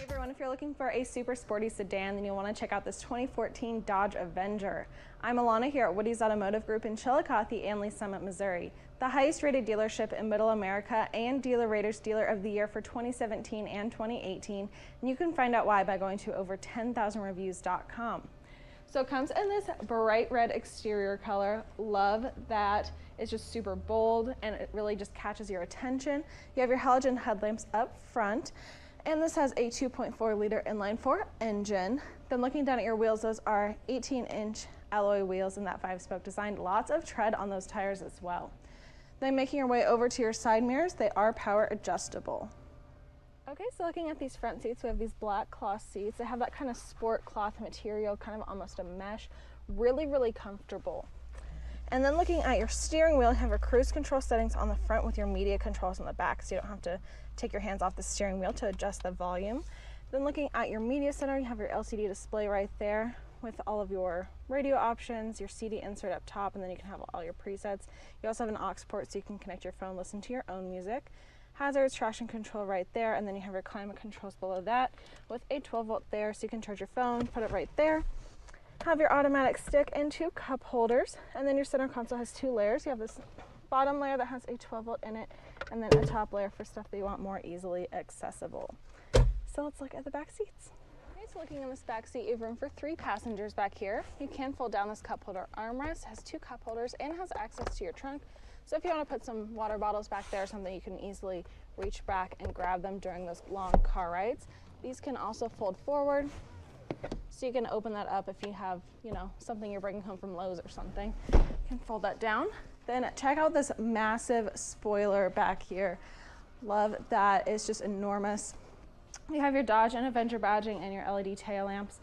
Everyone, if you're looking for a super sporty sedan, then you'll want to check out this 2014 Dodge Avenger. I'm Alana here at Woodys Automotive Group in Chillicothe and Lee Summit, Missouri, the highest rated dealership in Middle America and Dealer Rater's Dealer of the Year for 2017 and 2018. And you can find out why by going to over10,000reviews.com. So it comes in this bright red exterior color. Love that it's just super bold and it really just catches your attention. You have your halogen headlamps up front. And this has a 2.4 liter inline-4 engine. Then looking down at your wheels, those are 18-inch alloy wheels in that 5-spoke design. Lots of tread on those tires as well. Then making your way over to your side mirrors, they are power adjustable. Okay, so looking at these front seats, we have these black cloth seats. They have that kind of sport cloth material, kind of almost a mesh. Really, really comfortable. And then looking at your steering wheel, you have your cruise control settings on the front with your media controls on the back, so you don't have to take your hands off the steering wheel to adjust the volume. Then looking at your media center, you have your LCD display right there with all of your radio options, your CD insert up top, and then you can have all your presets. You also have an aux port so you can connect your phone, listen to your own music. Hazards, traction control right there, and then you have your climate controls below that with a 12-volt there so you can charge your phone, put it right there. Have your automatic stick and 2 cup holders, and then your center console has 2 layers. You have this bottom layer that has a 12-volt in it, and then a top layer for stuff that you want more easily accessible. So let's look at the back seats. Okay, so looking in this back seat, you have room for 3 passengers back here. You can fold down this cup holder armrest, has 2 cup holders, and has access to your trunk. So if you want to put some water bottles back there or something, you can easily reach back and grab them during those long car rides. These can also fold forward, so you can open that up if you have, you know, something you're bringing home from Lowe's or something. You can fold that down. Then check out this massive spoiler back here. Love that, it's just enormous. You have your Dodge and Avenger badging and your LED tail lamps.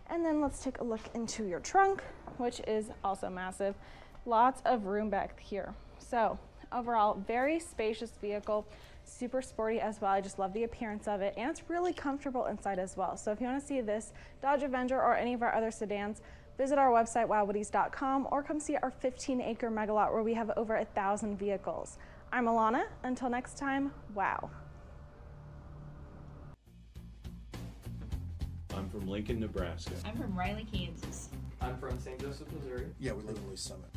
And then let's take a look into your trunk, which is also massive. Lots of room back here. So overall, very spacious vehicle, super sporty as well. I just love the appearance of it, and it's really comfortable inside as well. So if you want to see this Dodge Avenger or any of our other sedans, visit our website, WowWoodys.com, or come see our 15-acre mega lot where we have over 1,000 vehicles. I'm Alana. Until next time, wow. I'm from Lincoln, Nebraska. I'm from RALLYE, Kansas. I'm from St. Joseph, Missouri. Yeah, we live in Lee Summit.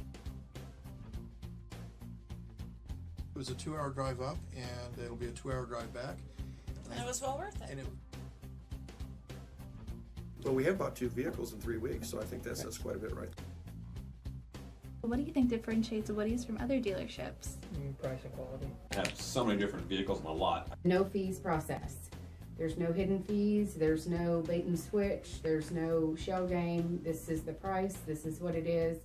It was a 2-hour drive up, and it'll be a 2-hour drive back. And it was well worth it. Well, we have bought 2 vehicles in 3 weeks, so I think that's quite a bit, right? What do you think differentiates Woodys from other dealerships? Price and quality. I have so many different vehicles in my lot. No fees processed. There's no hidden fees, there's no bait and switch, there's no shell game. This is the price, this is what it is.